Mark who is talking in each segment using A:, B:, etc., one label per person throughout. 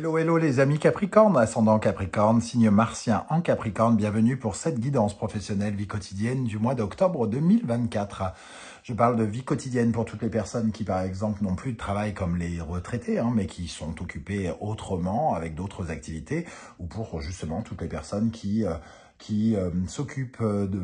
A: Hello, hello les amis Capricorne, ascendant Capricorne, signe martien en Capricorne, bienvenue pour cette guidance professionnelle vie quotidienne du mois d'octobre 2024. Je parle de vie quotidienne pour toutes les personnes qui par exemple n'ont plus de travail comme les retraités, mais qui sont occupés autrement avec d'autres activités, ou pour justement toutes les personnes qui s'occupent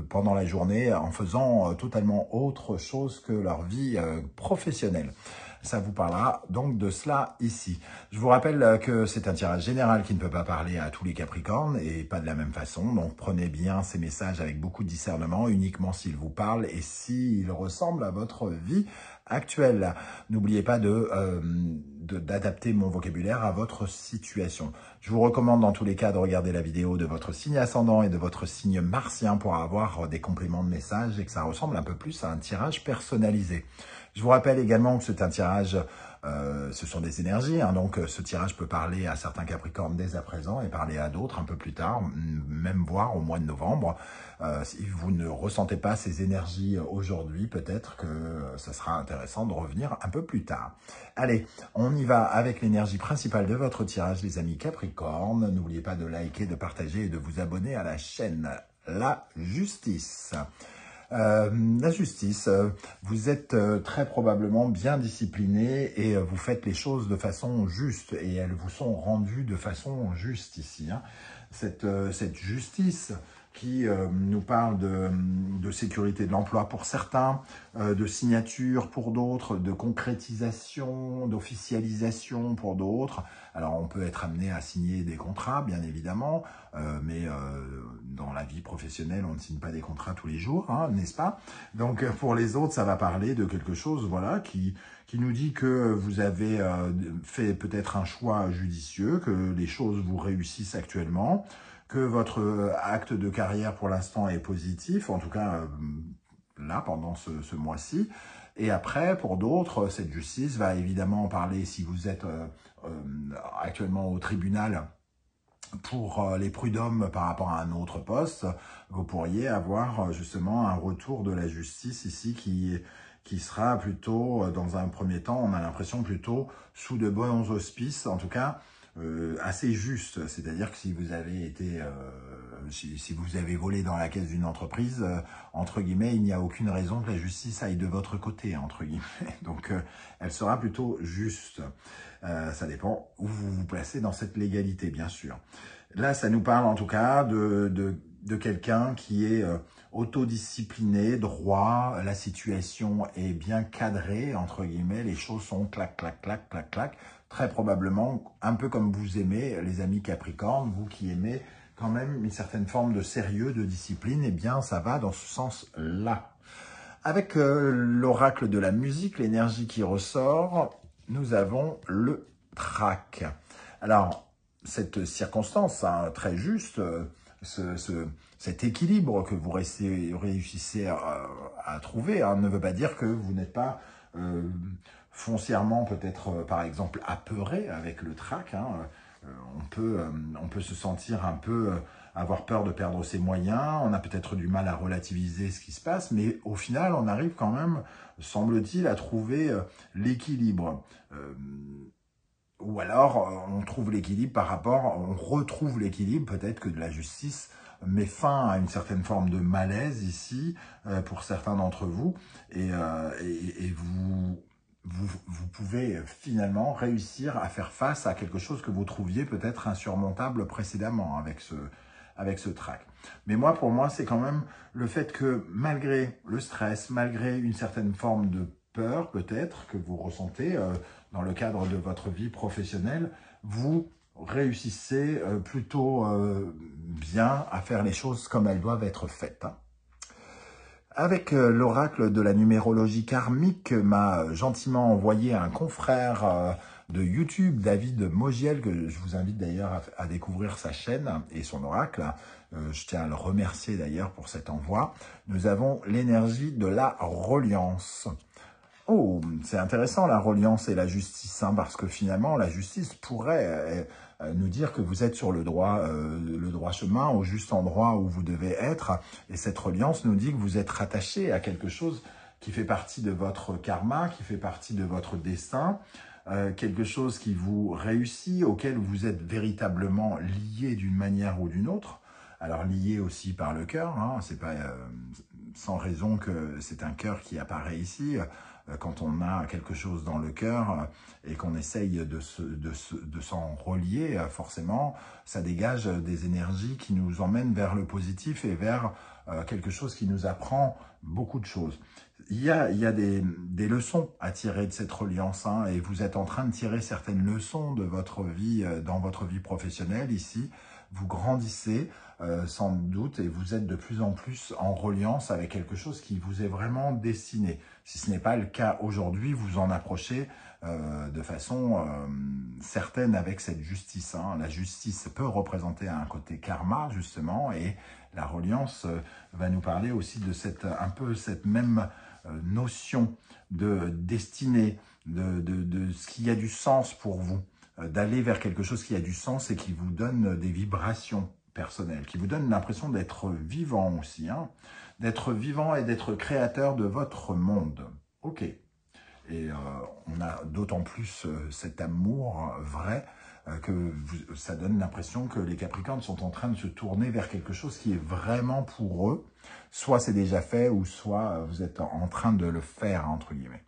A: pendant la journée en faisant totalement autre chose que leur vie professionnelle. Ça vous parlera donc de cela ici. Je vous rappelle que c'est un tirage général qui ne peut pas parler à tous les Capricornes et pas de la même façon. Donc prenez bien ces messages avec beaucoup de discernement, uniquement s'ils vous parlent et s'ils ressemblent à votre vie actuelle. N'oubliez pas d'adapter mon vocabulaire à votre situation. Je vous recommande dans tous les cas de regarder la vidéo de votre signe ascendant et de votre signe martien pour avoir des compléments de messages et que ça ressemble un peu plus à un tirage personnalisé. Je vous rappelle également que c'est un tirage, ce sont des énergies, donc ce tirage peut parler à certains Capricornes dès à présent et parler à d'autres un peu plus tard, même voire au mois de novembre. Si vous ne ressentez pas ces énergies aujourd'hui, peut-être que ça sera intéressant de revenir un peu plus tard. Allez, on y va avec l'énergie principale de votre tirage, les amis Capricornes. N'oubliez pas de liker, de partager et de vous abonner à la chaîne. La justice. La justice, vous êtes très probablement bien discipliné et vous faites les choses de façon juste et elles vous sont rendues de façon juste ici. Cette justice qui nous parle de sécurité de l'emploi pour certains, de signature pour d'autres, de concrétisation, d'officialisation pour d'autres. Alors, on peut être amené à signer des contrats, bien évidemment, mais dans la vie professionnelle, on ne signe pas des contrats tous les jours, n'est-ce pas? Donc, pour les autres, ça va parler de quelque chose, voilà, qui nous dit que vous avez fait peut-être un choix judicieux, que les choses vous réussissent actuellement, que votre acte de carrière pour l'instant est positif, en tout cas là, pendant ce mois-ci. Et après, pour d'autres, cette justice va évidemment parler, si vous êtes actuellement au tribunal, pour les prud'hommes par rapport à un autre poste, vous pourriez avoir justement un retour de la justice ici qui sera plutôt, dans un premier temps, on a l'impression plutôt sous de bons auspices, en tout cas, assez juste, c'est-à-dire que si vous avez été, si vous avez volé dans la caisse d'une entreprise, entre guillemets, il n'y a aucune raison que la justice aille de votre côté, entre guillemets. Donc, elle sera plutôt juste. Ça dépend où vous vous placez dans cette légalité, bien sûr. Là, ça nous parle en tout cas de quelqu'un qui est autodiscipliné, droit, la situation est bien cadrée, entre guillemets, les choses sont clac, clac, clac, clac, clac. Très probablement, un peu comme vous aimez, les amis Capricorne, vous qui aimez quand même une certaine forme de sérieux, de discipline, eh bien, ça va dans ce sens-là. Avec l'oracle de la musique, l'énergie qui ressort, nous avons le trac. Alors, cette circonstance, très juste, cet équilibre que vous réussissez à trouver ne veut pas dire que vous n'êtes pas foncièrement peut-être, par exemple, apeuré avec le trac. On peut se sentir un peu, avoir peur de perdre ses moyens, on a peut-être du mal à relativiser ce qui se passe, mais au final, on arrive quand même, semble-t-il, à trouver l'équilibre. Ou alors, on trouve l'équilibre on retrouve l'équilibre, peut-être que de la justice met fin à une certaine forme de malaise ici, pour certains d'entre vous, et vous pouvez finalement réussir à faire face à quelque chose que vous trouviez peut-être insurmontable précédemment avec ce trac. Mais pour moi, c'est quand même le fait que malgré le stress, malgré une certaine forme de peur peut-être que vous ressentez dans le cadre de votre vie professionnelle, vous réussissez plutôt bien à faire les choses comme elles doivent être faites. Avec l'oracle de la numérologie karmique, m'a gentiment envoyé un confrère de YouTube, David Mogiel, que je vous invite d'ailleurs à découvrir sa chaîne et son oracle. Je tiens à le remercier d'ailleurs pour cet envoi. Nous avons l'énergie de la reliance. Oh, c'est intéressant la reliance et la justice, parce que finalement la justice pourrait nous dire que vous êtes sur le droit chemin, au juste endroit où vous devez être. Et cette reliance nous dit que vous êtes rattaché à quelque chose qui fait partie de votre karma, qui fait partie de votre destin, quelque chose qui vous réussit, auquel vous êtes véritablement lié d'une manière ou d'une autre. Alors lié aussi par le cœur, hein, c'est pas sans raison que c'est un cœur qui apparaît ici. Quand on a quelque chose dans le cœur et qu'on essaye de s'en relier, forcément, ça dégage des énergies qui nous emmènent vers le positif et vers quelque chose qui nous apprend beaucoup de choses. Il y a des leçons à tirer de cette reliance, hein, et vous êtes en train de tirer certaines leçons de votre vie, dans votre vie professionnelle ici. Vous grandissez sans doute et vous êtes de plus en plus en reliance avec quelque chose qui vous est vraiment destiné. Si ce n'est pas le cas aujourd'hui, vous en approchez de façon certaine avec cette justice, hein. La justice peut représenter un côté karma justement, et la reliance va nous parler aussi de un peu cette même notion de destinée, de ce qui a du sens pour vous, d'aller vers quelque chose qui a du sens et qui vous donne des vibrations personnelles, qui vous donne l'impression d'être vivant aussi, hein, d'être vivant et d'être créateur de votre monde. Ok. Et on a d'autant plus cet amour vrai que ça donne l'impression que les Capricornes sont en train de se tourner vers quelque chose qui est vraiment pour eux. Soit c'est déjà fait, ou soit vous êtes en train de le faire, entre guillemets.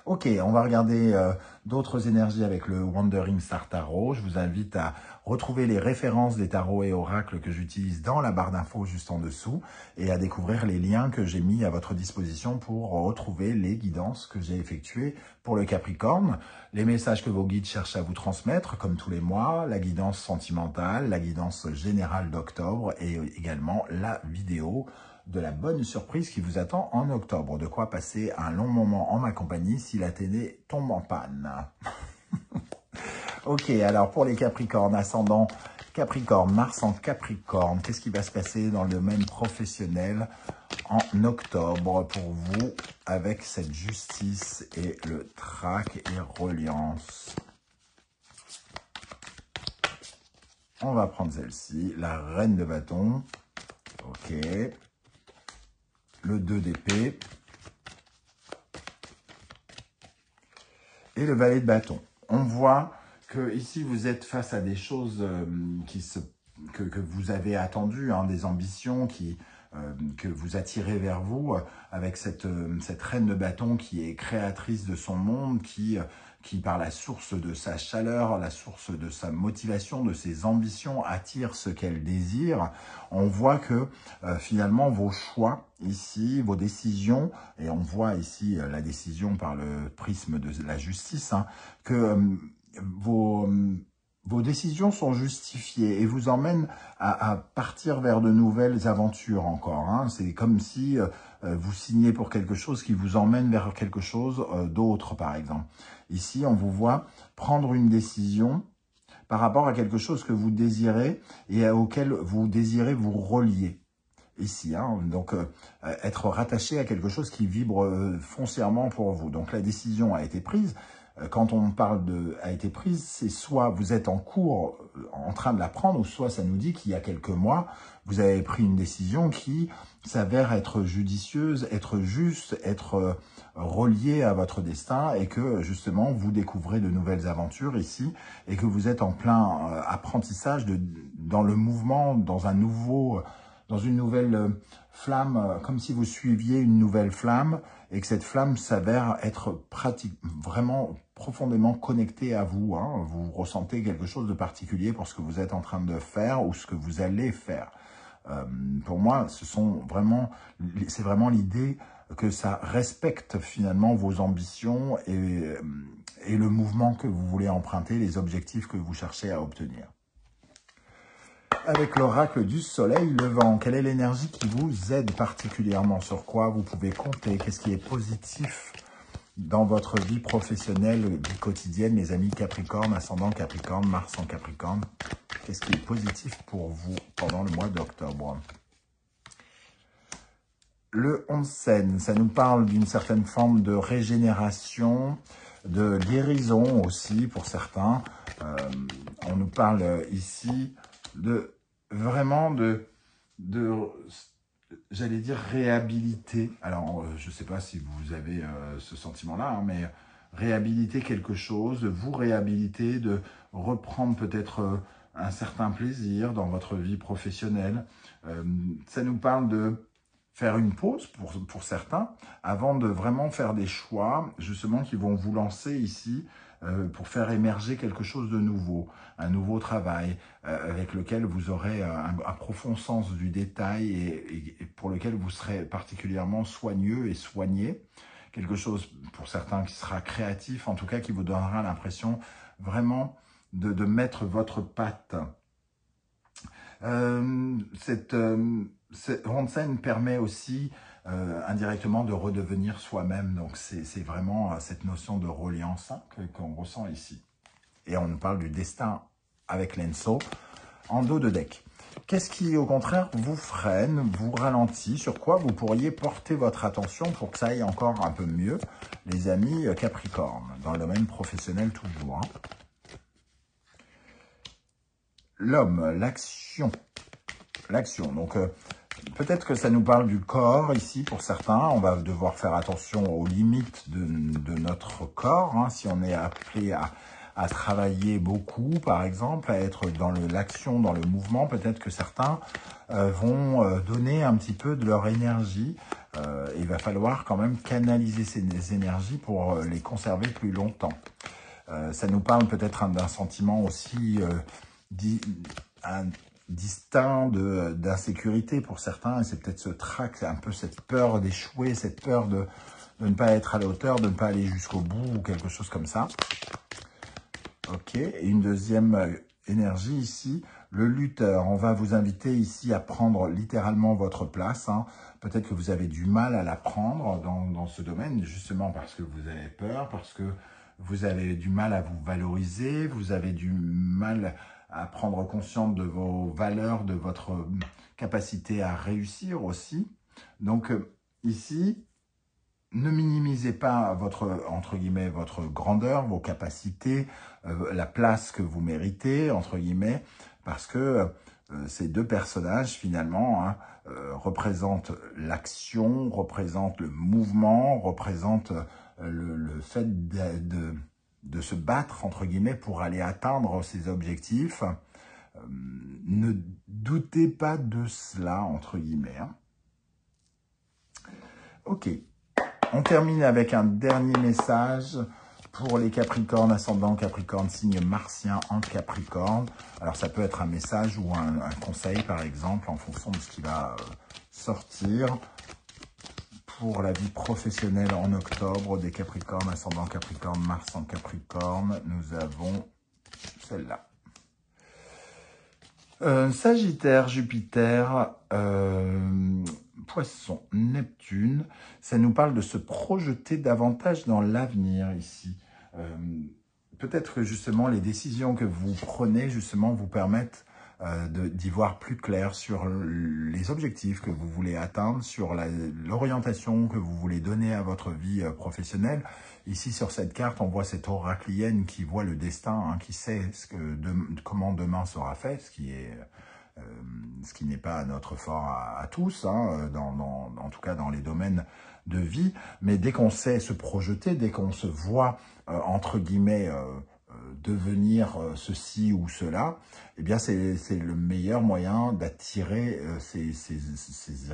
A: Ok, on va regarder d'autres énergies avec le Wandering Star Tarot. Je vous invite à retrouver les références des tarots et oracles que j'utilise dans la barre d'infos juste en dessous et à découvrir les liens que j'ai mis à votre disposition pour retrouver les guidances que j'ai effectuées pour le Capricorne, les messages que vos guides cherchent à vous transmettre, comme tous les mois, la guidance sentimentale, la guidance générale d'octobre et également la vidéo de la bonne surprise qui vous attend en octobre. De quoi passer un long moment en ma compagnie si la télé tombe en panne. Ok, alors pour les Capricornes, ascendant Capricorne, Mars en Capricorne, qu'est-ce qui va se passer dans le domaine professionnel en octobre pour vous avec cette justice et le trac et reliance? On va prendre celle-ci, la reine de bâton. Ok. Le 2 d'épée et le valet de bâton. On voit que ici vous êtes face à des choses que vous avez attendues, hein, des ambitions que vous attirez vers vous, avec cette reine de bâton qui est créatrice de son monde, qui par la source de sa chaleur, la source de sa motivation, de ses ambitions, attire ce qu'elle désire. On voit que finalement vos choix ici, vos décisions, et on voit ici la décision par le prisme de la justice, hein, que vos décisions sont justifiées et vous emmènent à partir vers de nouvelles aventures encore, hein. C'est comme si vous signez pour quelque chose qui vous emmène vers quelque chose d'autre, par exemple. Ici, on vous voit prendre une décision par rapport à quelque chose que vous désirez et auquel vous désirez vous relier. Ici, hein, donc être rattaché à quelque chose qui vibre foncièrement pour vous. Donc la décision a été prise. Quand on parle de a été prise, c'est soit vous êtes en cours, en train de la prendre, ou soit ça nous dit qu'il y a quelques mois, vous avez pris une décision qui s'avère être judicieuse, être juste, être reliée à votre destin, et que justement vous découvrez de nouvelles aventures ici, et que vous êtes en plein apprentissage dans le mouvement, dans une nouvelle flamme, comme si vous suiviez une nouvelle flamme, et que cette flamme s'avère être vraiment profondément connectée à vous, hein. Vous ressentez quelque chose de particulier pour ce que vous êtes en train de faire ou ce que vous allez faire. Pour moi, c'est vraiment l'idée que ça respecte finalement vos ambitions et le mouvement que vous voulez emprunter, les objectifs que vous cherchez à obtenir. Avec l'oracle du soleil levant, quelle est l'énergie qui vous aide particulièrement? Sur quoi vous pouvez compter? Qu'est-ce qui est positif dans votre vie professionnelle, vie quotidienne, les amis Capricorne, ascendant Capricorne, Mars en Capricorne? Qu'est-ce qui est positif pour vous pendant le mois d'octobre? Le onsen, ça nous parle d'une certaine forme de régénération, de guérison aussi pour certains. On nous parle ici vraiment de j'allais dire réhabiliter. Alors, je ne sais pas si vous avez ce sentiment-là, hein, mais réhabiliter quelque chose, de vous réhabiliter, de reprendre peut-être un certain plaisir dans votre vie professionnelle. Ça nous parle de faire une pause pour certains, avant de vraiment faire des choix, justement, qui vont vous lancer ici pour faire émerger quelque chose de nouveau, un nouveau travail avec lequel vous aurez un profond sens du détail et pour lequel vous serez particulièrement soigneux et soigné. Quelque chose, pour certains, qui sera créatif, en tout cas, qui vous donnera l'impression vraiment de mettre votre patte. Cette Ronsen permet aussi indirectement de redevenir soi-même. Donc c'est vraiment cette notion de reliance qu'on ressent ici. Et on nous parle du destin avec l'Enso en dos de deck. Qu'est-ce qui, au contraire, vous freine, vous ralentit? Sur quoi vous pourriez porter votre attention pour que ça aille encore un peu mieux, les amis Capricorne, dans le domaine professionnel toujours, hein. L'homme, l'action. L'action. Donc, peut-être que ça nous parle du corps ici pour certains. On va devoir faire attention aux limites de notre corps. Hein, si on est appelé à travailler beaucoup, par exemple, à être dans l'action, dans le mouvement, peut-être que certains vont donner un petit peu de leur énergie. Il va falloir quand même canaliser ces énergies pour les conserver plus longtemps. Ça nous parle peut-être d'un sentiment aussi distinct d'insécurité pour certains, et c'est peut-être ce trac, un peu cette peur d'échouer, cette peur de ne pas être à la hauteur, de ne pas aller jusqu'au bout, ou quelque chose comme ça. Ok, et une deuxième énergie ici, le lutteur. On va vous inviter ici à prendre littéralement votre place, hein. Peut-être que vous avez du mal à la prendre dans ce domaine, justement parce que vous avez peur, parce que vous avez du mal à vous valoriser, vous avez du mal à prendre conscience de vos valeurs, de votre capacité à réussir aussi. Donc ici, ne minimisez pas votre, entre guillemets, votre grandeur, vos capacités, la place que vous méritez, entre guillemets, parce que ces deux personnages, finalement, hein, représentent l'action, représentent le mouvement, représentent le fait de se battre, entre guillemets, pour aller atteindre ses objectifs. Ne doutez pas de cela, entre guillemets, hein. Ok. On termine avec un dernier message pour les Capricornes, ascendant Capricorne, signe martien en Capricorne. Alors, ça peut être un message ou un conseil, par exemple, en fonction de ce qui va sortir pour la vie professionnelle en octobre des Capricornes, ascendant Capricorne, Mars en Capricorne. Nous avons celle-là. Sagittaire, Jupiter, Poisson, Neptune, ça nous parle de se projeter davantage dans l'avenir ici. Peut-être que justement les décisions que vous prenez justement vous permettent d'y voir plus clair sur les objectifs que vous voulez atteindre, sur l'orientation que vous voulez donner à votre vie professionnelle. Ici, sur cette carte, on voit cette oraclienne qui voit le destin, hein, qui sait comment demain sera fait, ce qui n'est pas notre fort à tous, hein, en tout cas dans les domaines de vie. Mais dès qu'on sait se projeter, dès qu'on se voit, entre guillemets, devenir ceci ou cela, eh bien c'est le meilleur moyen d'attirer ces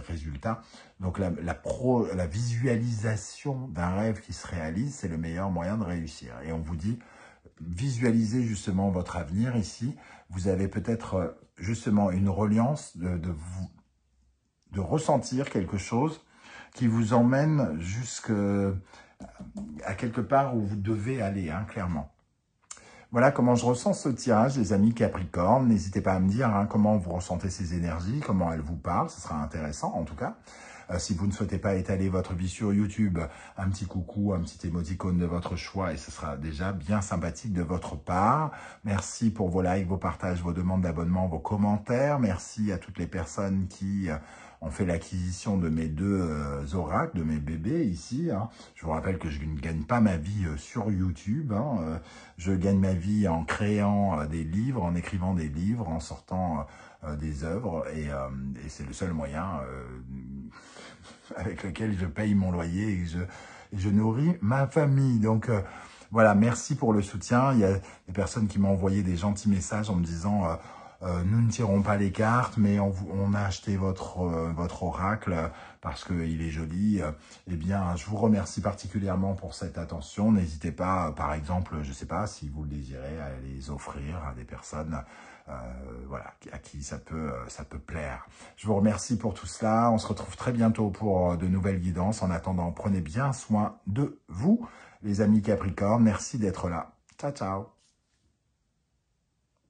A: résultats. Donc la visualisation d'un rêve qui se réalise, c'est le meilleur moyen de réussir. Et on vous dit, visualisez justement votre avenir ici. Vous avez peut-être justement une reliance de ressentir quelque chose qui vous emmène jusqu'à quelque part où vous devez aller, hein, clairement. Voilà comment je ressens ce tirage, les amis Capricorne. N'hésitez pas à me dire hein, comment vous ressentez ces énergies, comment elles vous parlent. Ce sera intéressant en tout cas. Si vous ne souhaitez pas étaler votre vie sur YouTube, un petit coucou, un petit émoticône de votre choix et ce sera déjà bien sympathique de votre part. Merci pour vos likes, vos partages, vos demandes d'abonnement, vos commentaires. Merci à toutes les personnes qui ont fait l'acquisition de mes deux oracles, de mes bébés ici, hein. Je vous rappelle que je ne gagne pas ma vie sur YouTube, hein. Je gagne ma vie en créant des livres, en écrivant des livres, en sortant des œuvres et c'est le seul moyen avec lequel je paye mon loyer et que et je nourris ma famille. Donc, voilà, merci pour le soutien. Il y a des personnes qui m'ont envoyé des gentils messages en me disant nous ne tirons pas les cartes, mais on a acheté votre oracle parce qu'il est joli. Eh bien, je vous remercie particulièrement pour cette attention. N'hésitez pas, par exemple, je ne sais pas si vous le désirez, à les offrir à des personnes voilà, à qui ça peut plaire. Je vous remercie pour tout cela. On se retrouve très bientôt pour de nouvelles guidances. En attendant, prenez bien soin de vous, les amis Capricorne. Merci d'être là. Ciao, ciao.